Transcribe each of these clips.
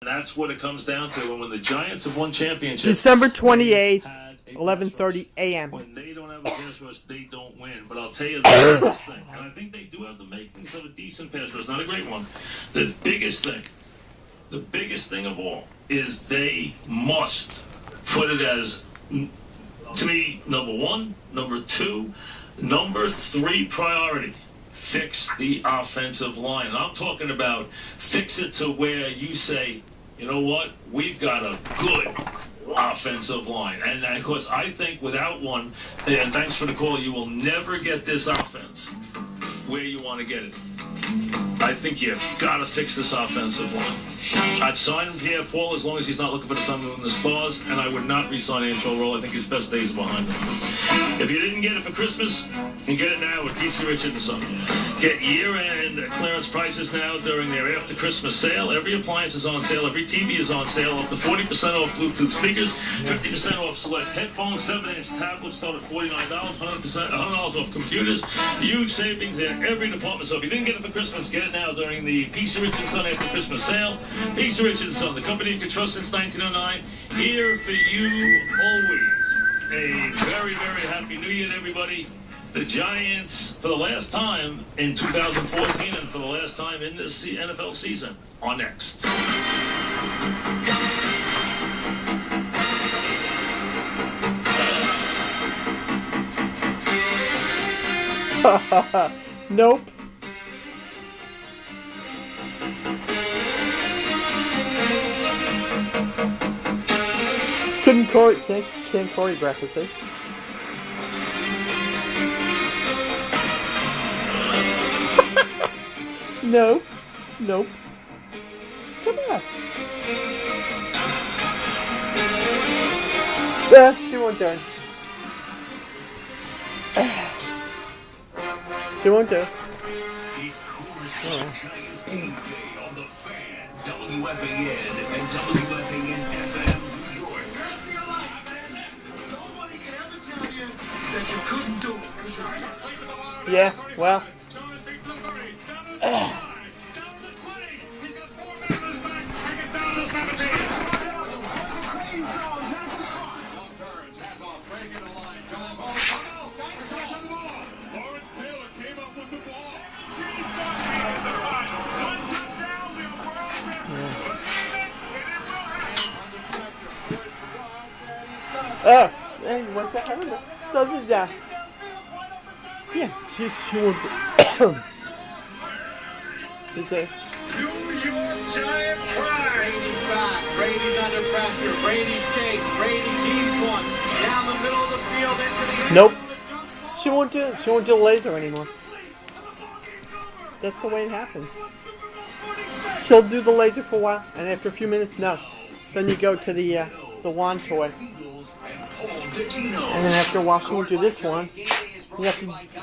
And that's what it comes down to. And when the Giants have won championships, December 28th, 11:30 a.m. When they don't have a pass rush, they don't win. But I'll tell you the biggest thing, and I think they do have the makings of a decent pass rush, not a great one. The biggest thing of all, is they must put it as, to me, number one, number two, number three priority. Fix the offensive line. And I'm talking about fix it to where you say, you know what, we've got a good offensive line. And of course, I think without one, and thanks for the call, you will never get this offense where you want to get it. I think you've got to fix this offensive line. I'd sign Pierre-Paul as long as he's not looking for the sun, moon, and the stars, and I would not re-sign Antrel Rolle. I think his best days are behind him. If you didn't get it for Christmas, you get it now with PC Richardson. Get year-end clearance prices now during their after-Christmas sale. Every appliance is on sale. Every TV is on sale. Up to 40% off Bluetooth speakers, 50% off select headphones, 7-inch tablets start at $49, $100 off computers. Huge savings in every department. So if you didn't get it for Christmas, get it now during the PC Richardson after Christmas sale. PC Richardson, the company you can trust since 1909, here for you always. A very, very happy New Year to everybody. The Giants, for the last time in 2014 and for the last time in this NFL season, are next. Nope. Can't choreograph it, see? Nope. Come on. She won't do it. She won't do it. It's Coors Giants Game Day on the Fan, WFAN and WFAN FM New York. Nobody can ever tell you that you couldn't do it. Yeah, well. Oh, hey, what the hell? So this is that. Yeah, she won't. Is it? New York Giant pride. Brady's back. Brady's under pressure. Brady's chased. Brady keeps one. Down the middle of the field into the end. Nope. She won't do it. She won't do the laser anymore. That's the way it happens. She'll do the laser for a while, and after a few minutes, no. Then you go to the wand toy. And then after a while, she won't do this one.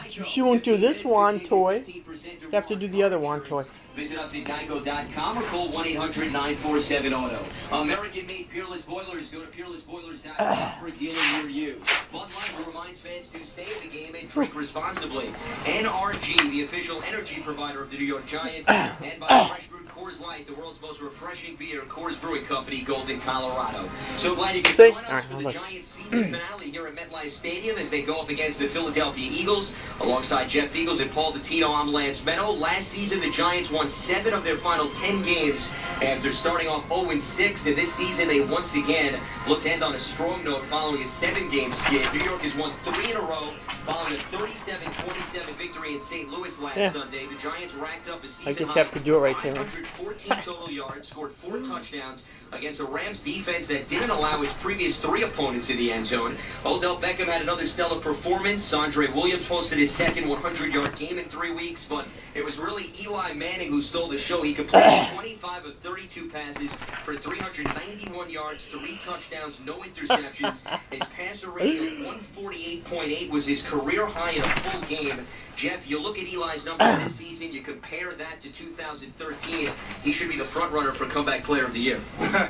She won't do this wand toy. You have to do the other wand toy. Visit us at geico.com or call 1-800-947-AUTO. American-made Peerless Boilers. Go to peerlessboilers.com for a dealer near you. Bud Light reminds fans to stay in the game and drink responsibly. NRG, the official energy provider of the New York Giants, and by Fresh Brewed Coors Light, the world's most refreshing beer, Coors Brewing Company, Golden, Colorado. So glad you could join us for the Giants season finale here at MetLife Stadium as they go up against the Philadelphia Eagles. Alongside Jeff Eagles and Paul Dottino, I'm Lance Meadow. Last season, the Giants won 7 of their final 10 games after starting off 0-6, and this season they once again look to end on a strong note following a 7-game skid. New York has won 3 in a row following a 37-27 victory in St. Louis last Sunday. The Giants racked up a season high 514 total yards, scored 4 touchdowns against a Rams defense that didn't allow its previous 3 opponents in the end zone. Odell Beckham had another stellar performance. Andre Williams posted his second 100-yard game in 3 weeks, but it was really Eli Manning who stole the show. He completed 25 of 32 passes for 391 yards, 3 touchdowns, no interceptions. His passer rating of 148.8 was his career high in a full game. Jeff, you look at Eli's numbers this season, you compare that to 2013, he should be the front runner for Comeback Player of the Year.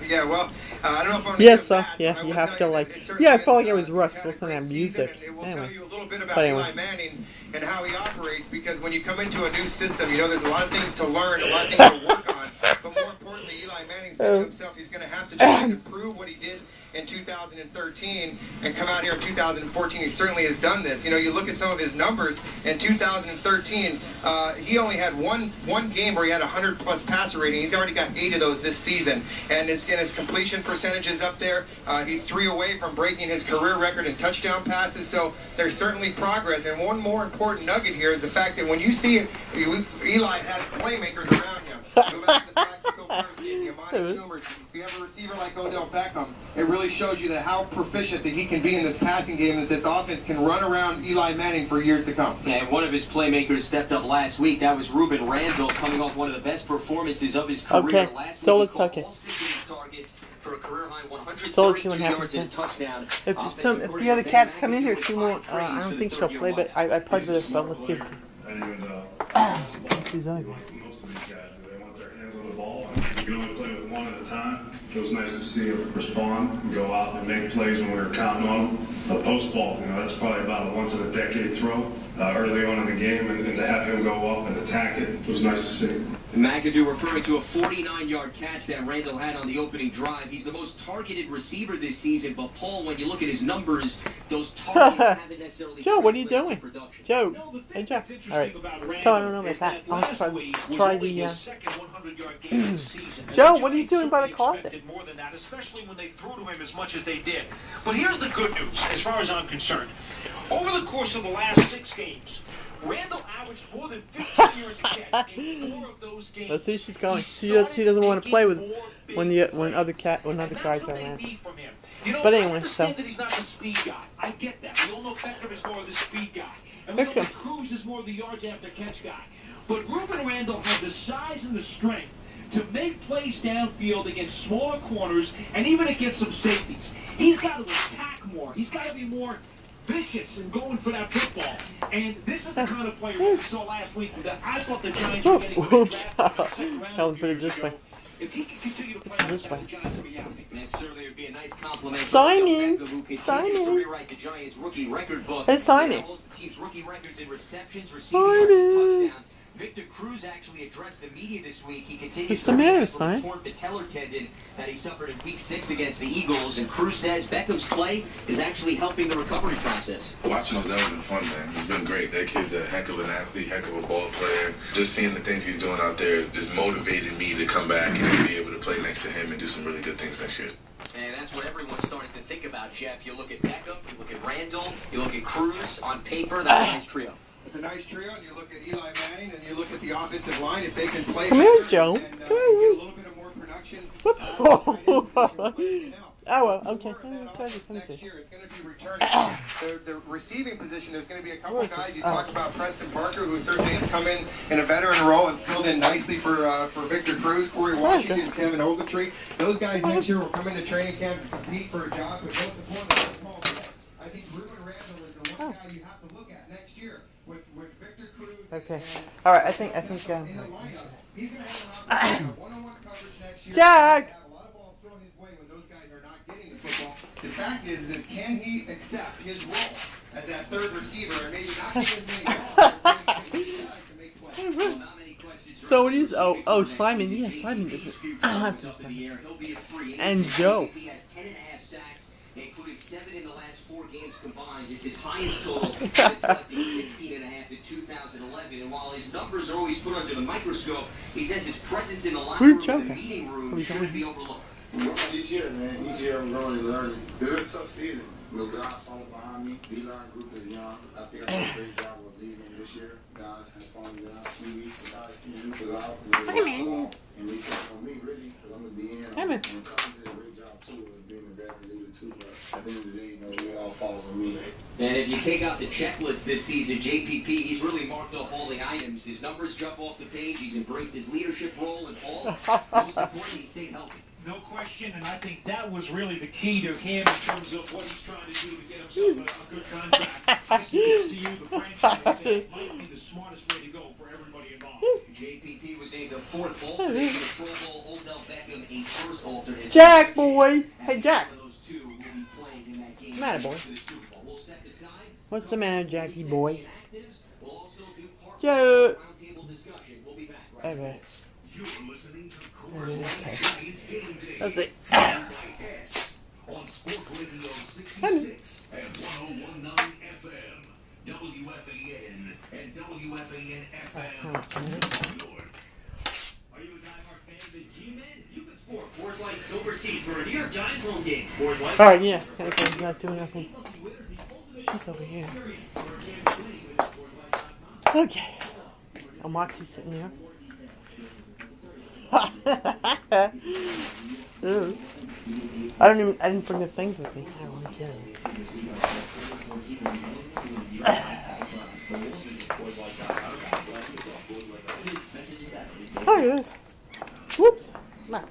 Yeah, well, I don't know if I'm Yes, so, yeah, you have to like, I felt like it was rushed, listening to that music. It will tell you a little bit about But anyway. Eli Manning and how he operates, because when you come into a new system, you know, there's a lot of things to learn, a lot of things to work on, but more importantly, Eli Eli Manning said to himself he's going to have to try to prove what he did in 2013 and come out here in 2014. He certainly has done this. You know, you look at some of his numbers in 2013, he only had one game where he had 100-plus passer rating. He's already got 8 of those this season, and his completion percentage is up there. He's 3 away from breaking his career record in touchdown passes, so there's certainly progress. And one more important nugget here is the fact that when you see Eli has playmakers around him. Go back to the Mexico first game, the Amani Tumors. If you have a receiver like Odell Beckham, it really shows you that how proficient that he can be in this passing game, that this offense can run around Eli Manning for years to come. And one of his playmakers stepped up last week. That was Ruben Randall, coming off one of the best performances of his career. Okay, Last so week, let's okay. all 6 of his targets for a career-high 132 So let's see what happens yards and a touchdown. If the other cats come in here, she won't. I don't think she'll play, but I plugged this, so let's see. And even These other guys. most of these guys do, they want their hands on the ball, and you can only play with one at a time. It was nice to see him respond and go out and make plays when we were counting on him. The post ball, that's probably about a once-in-a-decade throw early on in the game, and to have him go up and attack it was nice to see. McAdoo referring to a 49-yard catch that Randall had on the opening drive. He's the most targeted receiver this season, but Paul, when you look at his numbers, those targets haven't necessarily Joe, what are you translated doing? to production. Joe, hey Joe. Alright, so I don't know about that. I'll try the, Joe, what are you doing by the closet? More than that, especially when they threw to him as much as they did. But here's the good news, as far as I'm concerned. Over the course of the last 6 games, Randall averaged more than 15 yards a catch in 4 of those games. Let's see, she's going. She doesn't want to play with when other guys are around. But anyway, so. That he's not the speed guy. I get that. We all know Beckham is more of the speed guy, and we know that Cruz is more of the yards after catch guy. But Ruben Randall has the size and the strength to make plays downfield against smaller corners and even against some safeties. He's got to attack more. He's got to be more vicious and going for that football. And this is the kind of player we saw last week that I thought the Giants were getting when they drafted in the second round. That was better this way. If he can continue to play like that, the Giants will be happy. And certainly would be a nice compliment. Simon! To Beckham, Simon! to rewrite the Giants' rookie record book. Hey, Simon! Holds the team's rookie records in receptions, receiving yards, and touchdowns. Victor Cruz actually addressed the media this week. He continues What's to the matter, rehab from a Simon? torn patellar tendon that he suffered in Week 6 against the Eagles. And Cruz says Beckham's play is actually helping the recovery process. Watching Odell has been fun, man. He's been great. That kid's a heck of an athlete, heck of a ball player. Just seeing the things he's doing out there is motivating me to come back and be able to play next to him and do some really good things next year. And that's what everyone's starting to think about, Jeff. You look at Beckham, you look at Randall, you look at Cruz. On paper, that's a nice trio. It's a nice trio, and you look at Eli Manning, and you look at the offensive line. If they can play Come here, better Joe. and Come get a here. little bit of more production. Oh, well, okay. Next year, it's going to be returning. The receiving position, there's going to be a couple of guys. You talked about Preston Parker, who certainly has come in a veteran role and filled in nicely for Victor Cruz, Corey Washington, Kevin Ogletree. Those guys next year will come into training camp to compete for a job. But most importantly, Paul, I think Ruben Randall is the one guy you have to look at next year with Victor Cruz. Okay. All right. I think. In the lineup, he's going to have an opportunity to one-on-one coverage next year. Jack. A lot of balls thrown his way when those guys are not getting the football. The fact is can he accept his role as that third receiver and maybe not get as many balls to make plays? Well, not many questions. So it is. Oh, Simon. Yeah, Simon does it. And Joe. He has 10.5 sacks, including 7 in the last 4 games combined. It's his highest total since collecting 16.5 in 2011. And while his numbers are always put under the microscope, he says his presence in the locker room and the meeting room shouldn't be overlooked. Each year, man. Each year I'm growing and learning. It's been a tough season. No guys falling behind me. D-line group is young. I think I did a great job of leading this year. Guys have fallen down 2 weeks. The guys keep us out. And they count on me, really, because I'm going to be in. And Cousins did a great job, too, of being a veteran leader, too. But at the end of the day, it all falls on me. And if you take out the checklist this season, JPP, he's really marked off all the items. His numbers jump off the page. He's embraced his leadership role, and all, most importantly, he stayed healthy. No question, and I think that was really the key to him in terms of what he's trying to do to get himself a good contract. I suggest to you the franchise tag might be the smartest way to go for everybody involved. JPP was named a 4th alternate in the Pro Bowl. Odell Beckham, a 1st alternate. Jack, boy. Hey, Jack. Those two will be playing in that game. What's the matter, boy? For the Super Bowl. We'll step aside. What's the matter, Jackie boy? We'll also do part Joe. roundtable discussion. We'll be back right Okay. You're listening to Okay. Giants Game Day. That's it. On Sports Radio 66 and 1019 FM, WFAN and WFAN FM. Are you a diehard fan of the G-Men? You can sport Coors Light Silver Seas for a New York Giants home game. Coors Light. Alright, yeah. Okay, not doing nothing. She's over here. Okay. Oh, Moxie's sitting there. Ooh. I didn't bring the things with me. I don't want to get them. Oh, yeah. Whoops. Nah.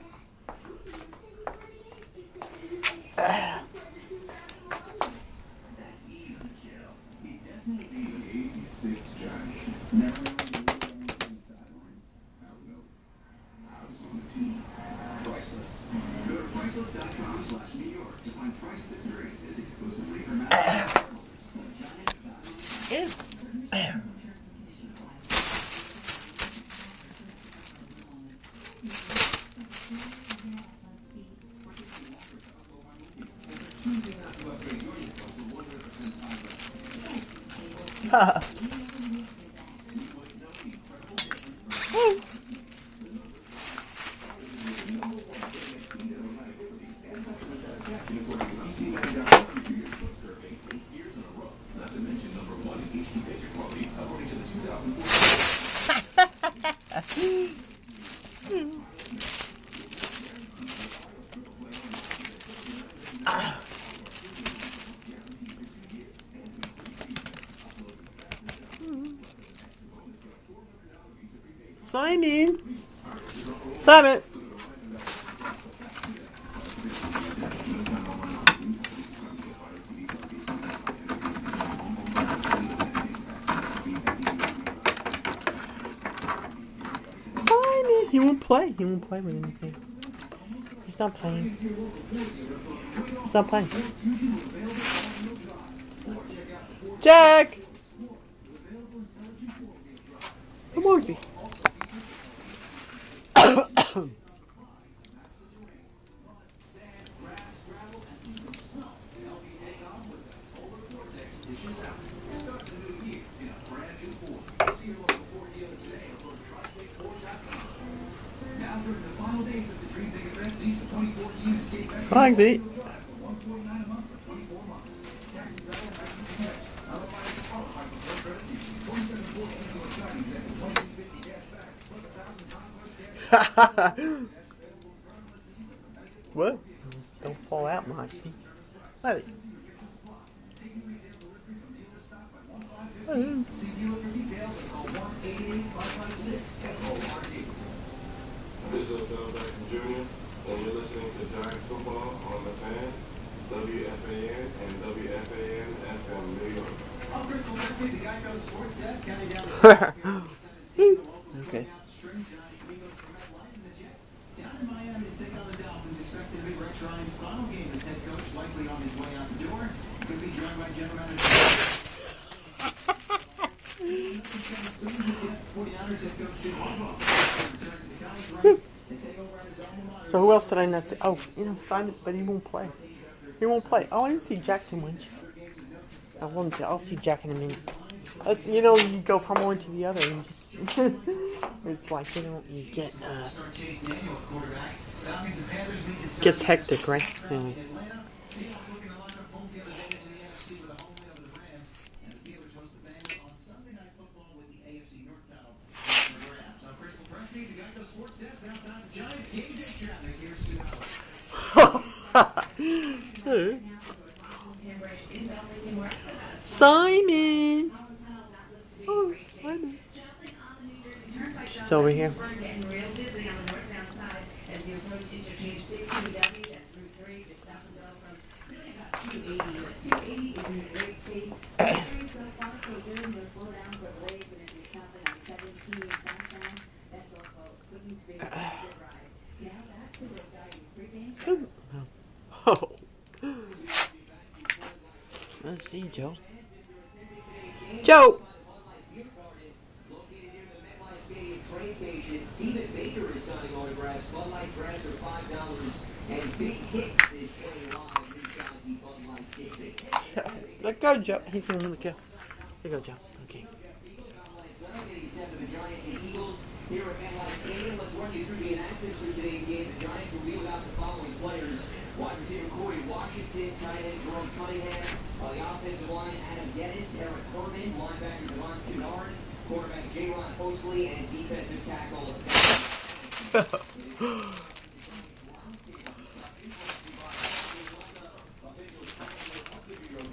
Simon! Simon! Simon! He won't play. He won't play with anything. He's not playing. He's not playing. Jack! Come on, see. Thanks, eat. What? Don't fall out, Moxie. Hey. This is Bill Beck Jr., and you're listening to Giants Football on the Fan, WFAN, and WFAN FM New York. Okay. Down in Miami to take on the Dolphins, expected to be Rex Ryan's final game as head coach, likely on his way out the door. Could be joined by general manager. 49ers head coach Jim Harbaugh return to the college ranks and take over at his alma mater. So who else did I not see? Oh, you know, Simon, but he won't play. He won't play. Oh, I didn't see Jack too much. I'll see Jack in a minute. That's, you know, you go from one to the other and just it's like, you know, you get gets hectic, right? Anyway. Simon! Oh, Simon. She's over here. Oh. Let's see, Joe. Joe! station. Stephen Baker is signing autographs. Bud Light drafts are $5, and Big Hits is playing live inside the Bud Light ticket. Let go, Joe. He's gonna let go. Let go, Joe. Okay. The Giants and Eagles here at MetLife Stadium. Let's run you through the inactives for today's game. The Giants will wheel out the following players. Wide receiver Corey Washington, tight end Jerome Cunningham, the offensive line Adam Geddes, Eric Herman, linebacker Devon Kennard, quarterback J-Ron Hosley, and defensive tackle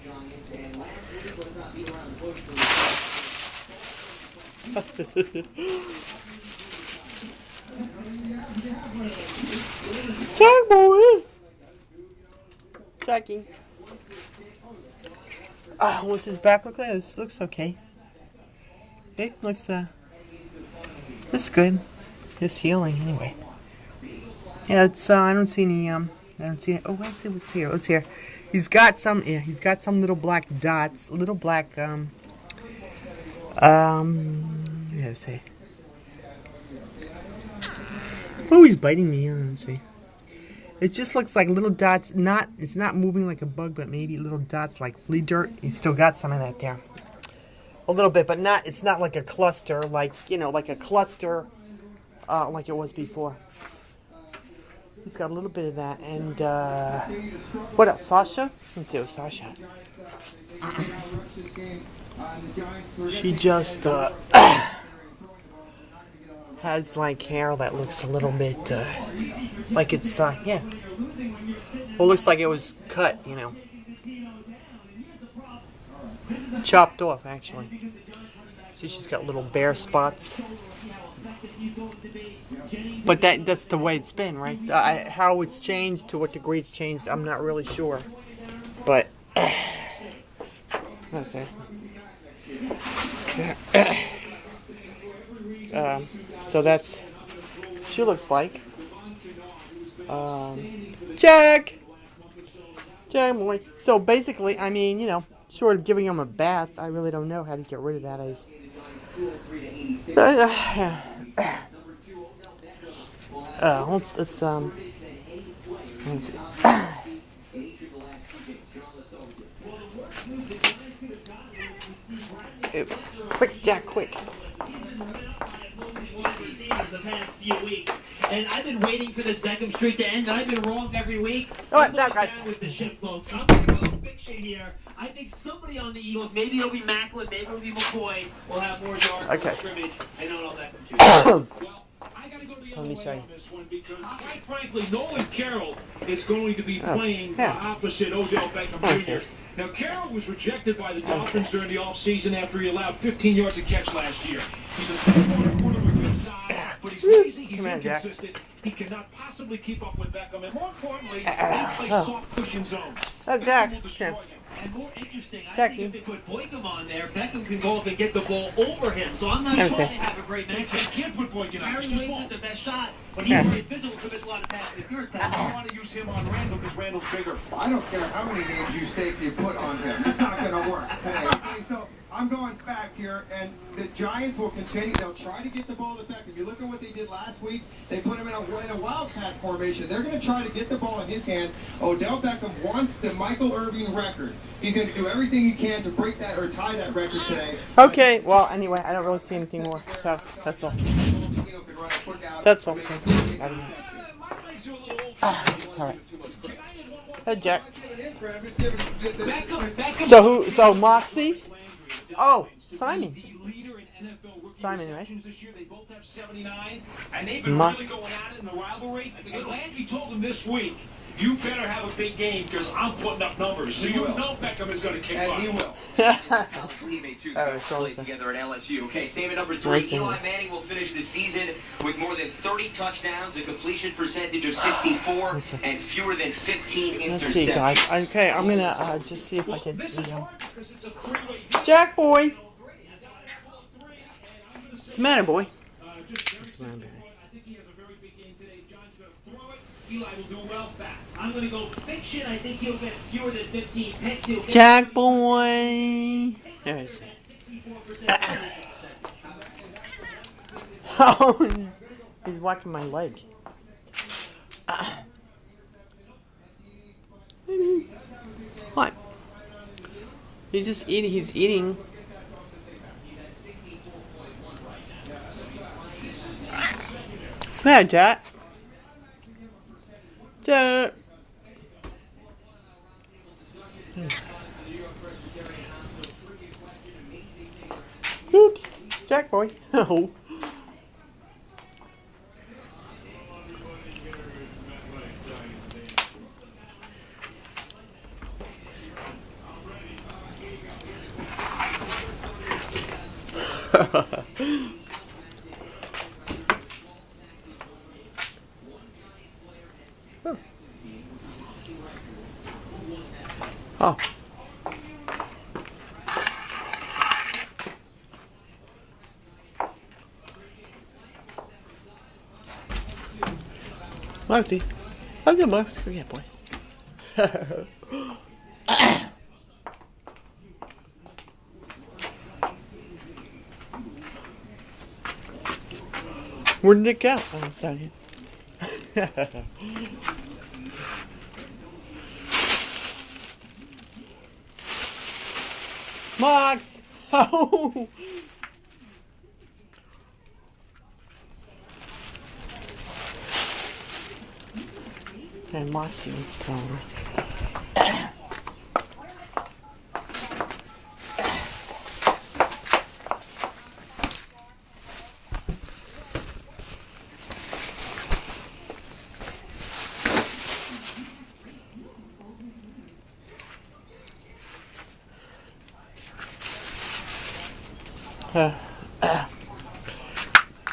Giants. And last week, let's not beat around the bush for Jack boy. Jackie. What's his back look like? This looks okay. It looks good. It's healing anyway. Yeah, it's I don't see any I don't see it. Oh, let's see what's here. What's here? He's got some little black dots, little black yeah, let's see. Oh, he's biting me. Let's see. It just looks like little dots. It's not moving like a bug, but maybe little dots like flea dirt. He's still got some of that there. A little bit, but not. It's not like a cluster, like like a cluster, like it was before. He's got a little bit of that, and what else? Sasha? Let's see what Sasha. She just has like hair that looks a little bit like it's yeah. Well, looks like it was cut, chopped off actually. See, she's got little bare spots. But that's the way it's been, right? How it's changed, to what degree it's changed, I'm not really sure. But let's see. So that's she looks like Jack boy. So basically, I mean, short of giving him a bath, I really don't know how to get rid of that. Let's see. Quick, Jack, quick. The past few weeks, and I've been waiting for this Beckham streak to end, and I've been wrong every week. I'm going down with the ship, folks. I'm going to go fiction here. I think somebody on the Eagles, maybe it'll be Macklin, maybe it'll be McCoy, will have more yards in scrimmage. I don't know Beckham too. Well, I got to go the other way on this one because, quite frankly, Nolan Carroll is going to be playing opposite Odell Beckham Jr. Now, Carroll was rejected by the Dolphins during the offseason after he allowed 15 yards a catch last year. He's a quarter with good size, but he's lazy, he's inconsistent. He cannot possibly keep up with Beckham, and more importantly, he plays soft cushion zones. Jack. And more interesting, I think if they put Boykum on there, Beckham can go up and get the ball over him. So I'm not sure they have a great matchup. You can't put Boykum on. Barry Williams is the best shot, but he's very physical to miss a lot of pass interference. I don't want to use him on Randall because Randall's bigger. I don't care how many names you safety put on him. It's not going to work today. See, so I'm going fact here, and the Giants will continue. They'll try to get the ball to Beckham. You look at what they did last week. They put him in a wildcat formation. They're going to try to get the ball in his hand. Odell Beckham wants the Michael Irvin record. He's going to do everything he can to break that or tie that record today. Okay, well, anyway, I don't really see anything more, so that's all. That's all. So, I don't know. All right. Hey, Jack. So Moxie? Oh, Simon. Simon, right? And they've been really going at it in the rivalry. And Landry told him this week, you better have a big game because I'm putting up numbers. So you know Beckham is going to kick butt. And he will. Teammate too, played together at LSU. Okay, statement number 3. Eli Manning will finish the season with more than 30 touchdowns, a completion percentage of 64, and fewer than 15 interceptions. Let's see, guys. Okay, I'm gonna just see if I can. Jack boy. What's the matter, boy? Eli will do well back. I'm going to go fiction. I think he'll get fewer than 15 picks. Jack boy. There it is. Oh, he's whacking my leg. What? He's just eating. He's eating. What's the matter, Jack? Jack. Oops, Jack boy. Oh. Oh. Moxie. Oh, good, Moxie. Go get, boy. Where did it go? Oh, it's down here. Mox! Oh! And Moxie was telling her.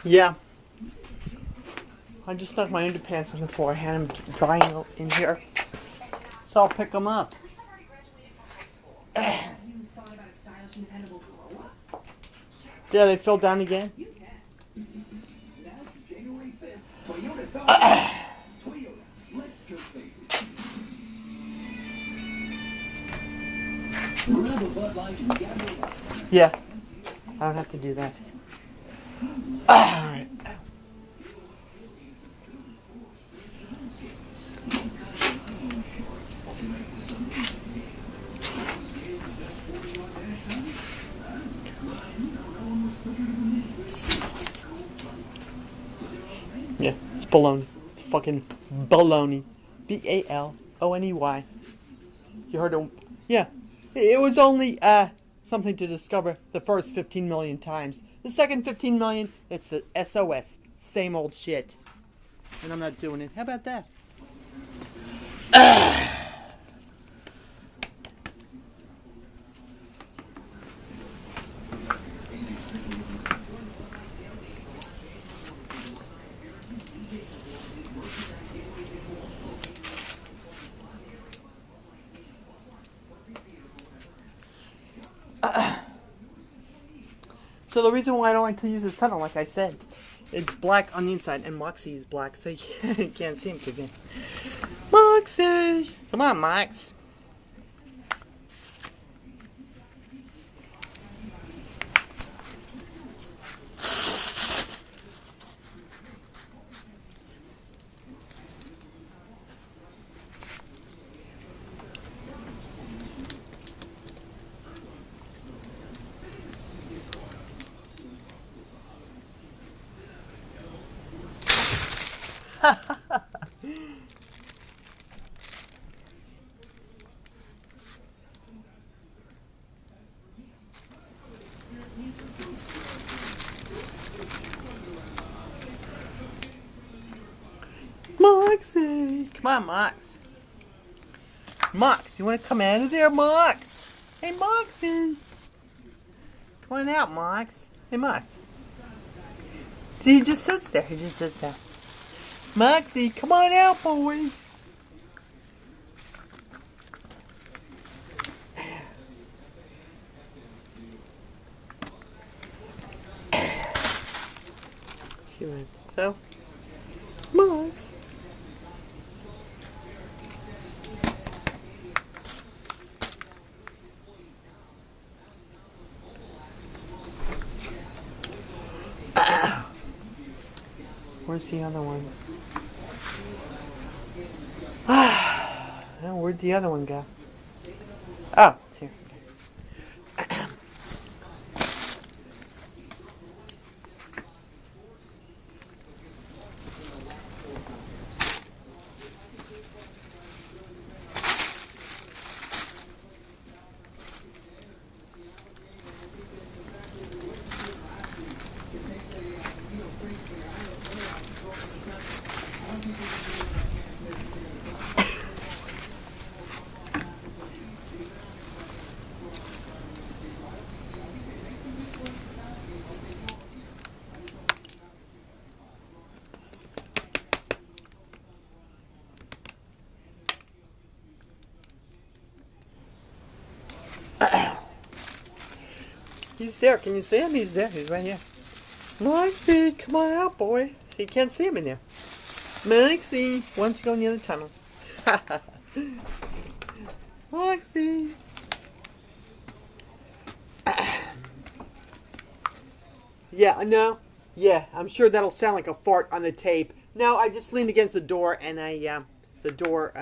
Yeah. I just knocked my underpants on the floor. I had them drying out in here. So I'll pick them up. Yeah, they fell down again. Yeah. I don't have to do that. Alright. Yeah, it's baloney. It's fucking baloney. B-A-L-O-N-E-Y. You heard it? Yeah. It was only, something to discover the first 15 million times. The second 15 million, it's the SOS. Same old shit. And I'm not doing it. How about that? So the reason why I don't like to use this tunnel, like I said, it's black on the inside, and Moxie is black, so you can't see him too good. Moxie! Come on, Mox. Moxie! Come on, Mox. Mox, you want to come out of there, Mox? Hey, Moxie! Come on out, Mox. Hey, Mox. See, he just sits there. He just sits there. Moxie, come on out, boy. So, Mox. Where's the other one? Oh, where'd the other one go? Oh, it's here. He's there. Can you see him? He's there. He's right here. Maxie, come on out, boy. So you can't see him in there. Maxie, why don't you go in the other tunnel? Maxie. Yeah, no. Yeah, I'm sure that'll sound like a fart on the tape. No, I just leaned against the door and the door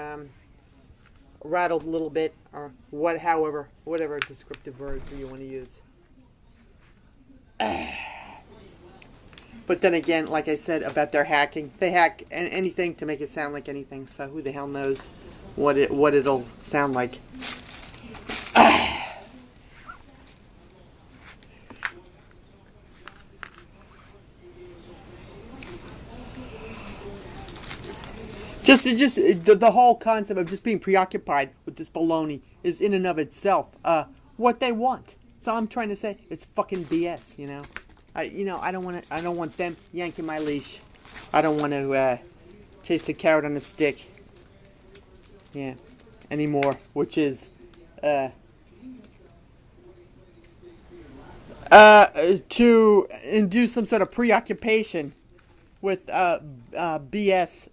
rattled a little bit, or whatever descriptive word you want to use. But then again, like I said about their hacking, they hack anything to make it sound like anything. So who the hell knows what it'll sound like? Just the whole concept of just being preoccupied with this baloney is in and of itself what they want. So I'm trying to say it's fucking BS, you know. I don't want them yanking my leash. I don't want to chase the carrot on a stick. Yeah, anymore, which is to induce some sort of preoccupation with BS.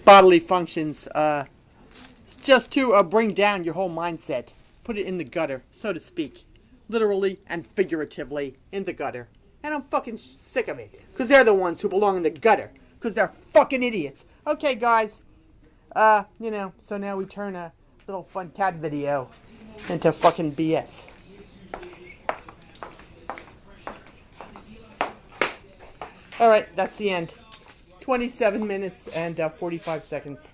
Bodily functions, just to bring down your whole mindset, put it in the gutter, so to speak, literally and figuratively in the gutter. And I'm fucking sick of it, because they're the ones who belong in the gutter, because they're fucking idiots. Okay, guys, so now we turn a little fun cat video into fucking BS. Alright, that's the end. 27 minutes and 45 seconds.